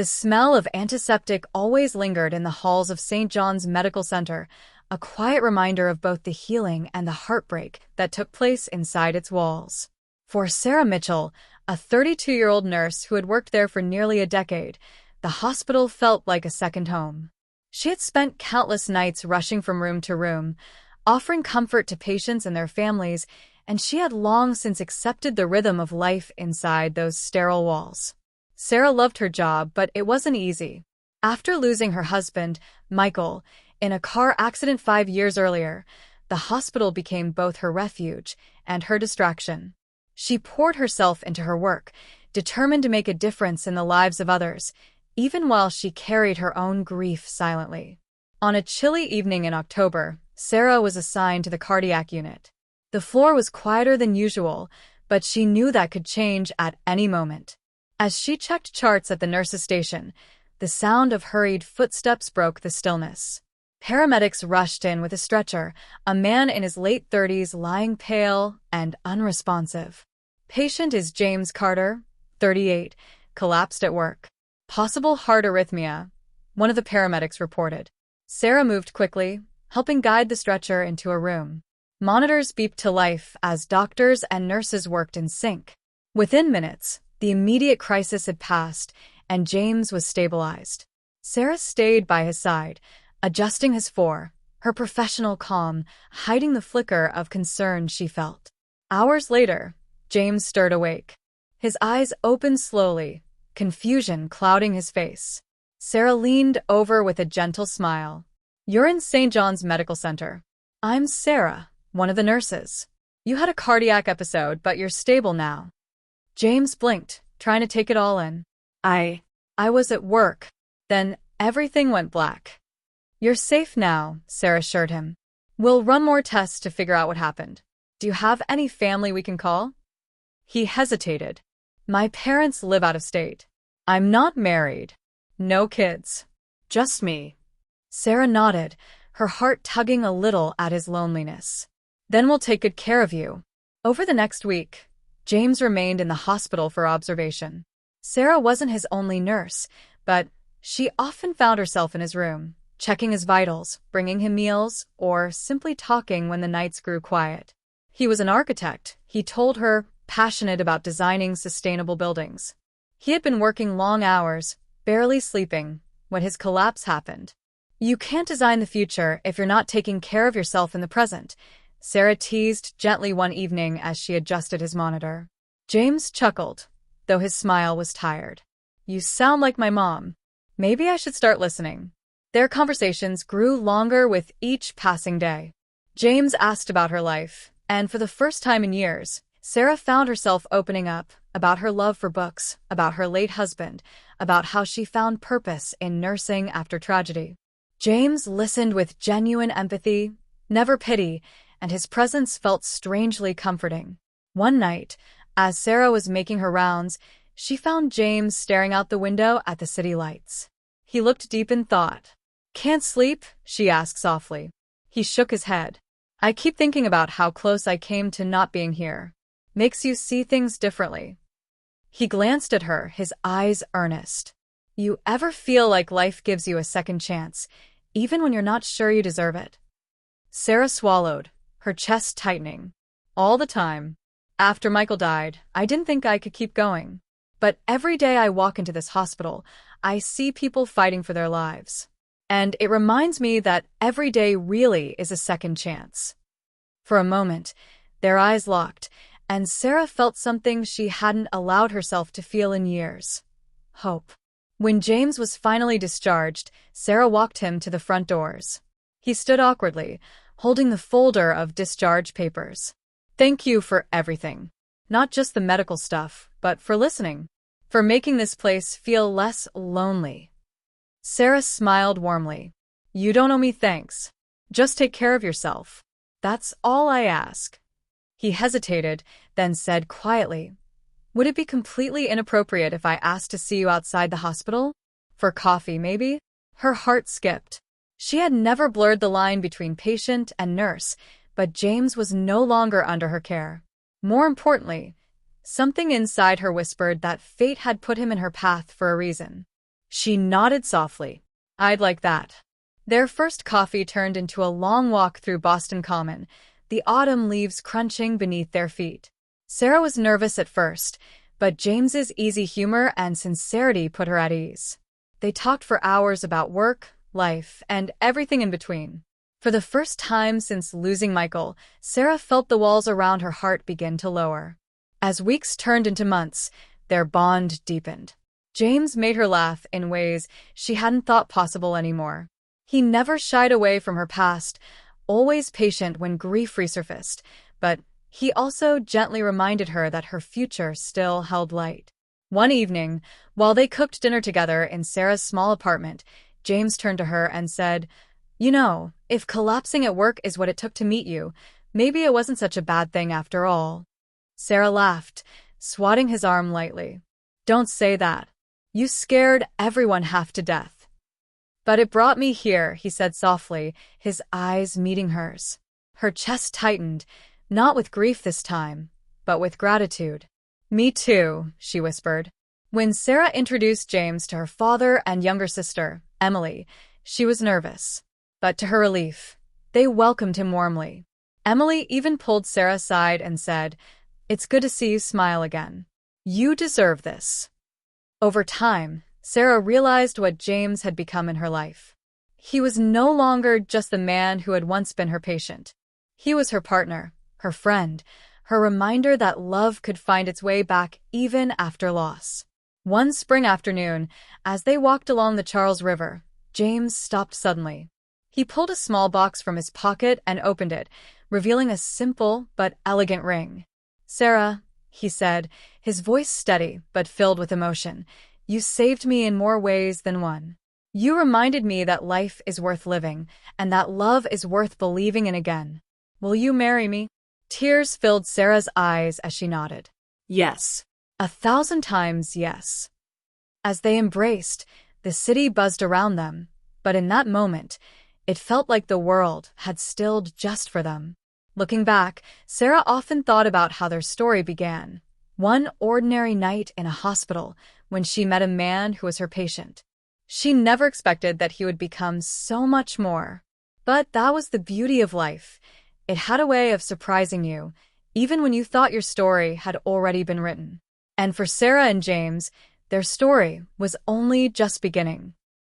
The smell of antiseptic always lingered in the halls of St. John's Medical Center, a quiet reminder of both the healing and the heartbreak that took place inside its walls. For Sarah Mitchell, a 32-year-old nurse who had worked there for nearly a decade, the hospital felt like a second home. She had spent countless nights rushing from room to room, offering comfort to patients and their families, and she had long since accepted the rhythm of life inside those sterile walls. Sarah loved her job, but it wasn't easy. After losing her husband, Michael, in a car accident 5 years earlier, the hospital became both her refuge and her distraction. She poured herself into her work, determined to make a difference in the lives of others, even while she carried her own grief silently. On a chilly evening in October, Sarah was assigned to the cardiac unit. The floor was quieter than usual, but she knew that could change at any moment. As she checked charts at the nurse's station, the sound of hurried footsteps broke the stillness. Paramedics rushed in with a stretcher, a man in his late 30s lying pale and unresponsive. Patient is James Carter, 38, collapsed at work. Possible heart arrhythmia, one of the paramedics reported. Sarah moved quickly, helping guide the stretcher into a room. Monitors beeped to life as doctors and nurses worked in sync. Within minutes, the immediate crisis had passed, and James was stabilized. Sarah stayed by his side, adjusting his her professional calm hiding the flicker of concern she felt. Hours later, James stirred awake. His eyes opened slowly, confusion clouding his face. Sarah leaned over with a gentle smile. "You're in St. John's Medical Center. I'm Sarah, one of the nurses. You had a cardiac episode, but you're stable now." James blinked, trying to take it all in. I was at work. Then everything went black. "You're safe now," Sarah assured him. "We'll run more tests to figure out what happened. Do you have any family we can call?" He hesitated. "My parents live out of state. I'm not married. No kids. Just me." Sarah nodded, her heart tugging a little at his loneliness. "Then we'll take good care of you." Over the next week, James remained in the hospital for observation. Sarah wasn't his only nurse, but she often found herself in his room, checking his vitals, bringing him meals, or simply talking when the nights grew quiet. He was an architect, he told her, passionate about designing sustainable buildings. He had been working long hours, barely sleeping, when his collapse happened. "You can't design the future if you're not taking care of yourself in the present," Sarah teased gently one evening as she adjusted his monitor. James chuckled, though his smile was tired. "You sound like my mom. Maybe I should start listening." Their conversations grew longer with each passing day. James asked about her life, and for the first time in years, Sarah found herself opening up about her love for books, about her late husband, about how she found purpose in nursing after tragedy. James listened with genuine empathy, never pity, and his presence felt strangely comforting. One night, as Sarah was making her rounds, she found James staring out the window at the city lights. He looked deep in thought. "Can't sleep?" she asked softly. He shook his head. "I keep thinking about how close I came to not being here. Makes you see things differently." He glanced at her, his eyes earnest. "You ever feel like life gives you a second chance, even when you're not sure you deserve it?" Sarah swallowed, her chest tightening. "All the time. After Michael died, I didn't think I could keep going. But every day I walk into this hospital, I see people fighting for their lives. And it reminds me that every day really is a second chance." For a moment, their eyes locked, and Sarah felt something she hadn't allowed herself to feel in years. Hope. When James was finally discharged, Sarah walked him to the front doors. He stood awkwardly, holding the folder of discharge papers. "Thank you for everything. Not just the medical stuff, but for listening. For making this place feel less lonely." Sarah smiled warmly. "You don't owe me thanks. Just take care of yourself. That's all I ask." He hesitated, then said quietly, "Would it be completely inappropriate if I asked to see you outside the hospital? For coffee, maybe?" Her heart skipped. She had never blurred the line between patient and nurse, but James was no longer under her care. More importantly, something inside her whispered that fate had put him in her path for a reason. She nodded softly. I'd like that. Their first coffee turned into a long walk through Boston Common, the autumn leaves crunching beneath their feet. Sarah was nervous at first, but James's easy humor and sincerity put her at ease. They talked for hours about work, life, and everything in between. For the first time since losing Michael, Sarah felt the walls around her heart begin to lower. As weeks turned into months, their bond deepened. James made her laugh in ways she hadn't thought possible anymore. He never shied away from her past, always patient when grief resurfaced, but he also gently reminded her that her future still held light. One evening, while they cooked dinner together in Sarah's small apartment, James turned to her and said, "You know, if collapsing at work is what it took to meet you, maybe it wasn't such a bad thing after all." Sarah laughed, swatting his arm lightly. "Don't say that. You scared everyone half to death." "But it brought me here," he said softly, his eyes meeting hers. Her chest tightened, not with grief this time, but with gratitude. "Me too," she whispered. When Sarah introduced James to her father and younger sister, Emily, she was nervous. But to her relief, they welcomed him warmly. Emily even pulled Sarah aside and said, "It's good to see you smile again. You deserve this." Over time, Sarah realized what James had become in her life. He was no longer just the man who had once been her patient. He was her partner, her friend, her reminder that love could find its way back even after loss. One spring afternoon, as they walked along the Charles River, James stopped suddenly. He pulled a small box from his pocket and opened it, revealing a simple but elegant ring. "Sarah," he said, his voice steady but filled with emotion, "you saved me in more ways than one. You reminded me that life is worth living, and that love is worth believing in again. Will you marry me?" Tears filled Sarah's eyes as she nodded. "Yes." 1,000 times yes. As they embraced, the city buzzed around them, but in that moment, it felt like the world had stilled just for them. Looking back, Sarah often thought about how their story began. One ordinary night in a hospital when she met a man who was her patient. She never expected that he would become so much more. But that was the beauty of life. It had a way of surprising you, even when you thought your story had already been written. And for Sarah and James, their story was only just beginning.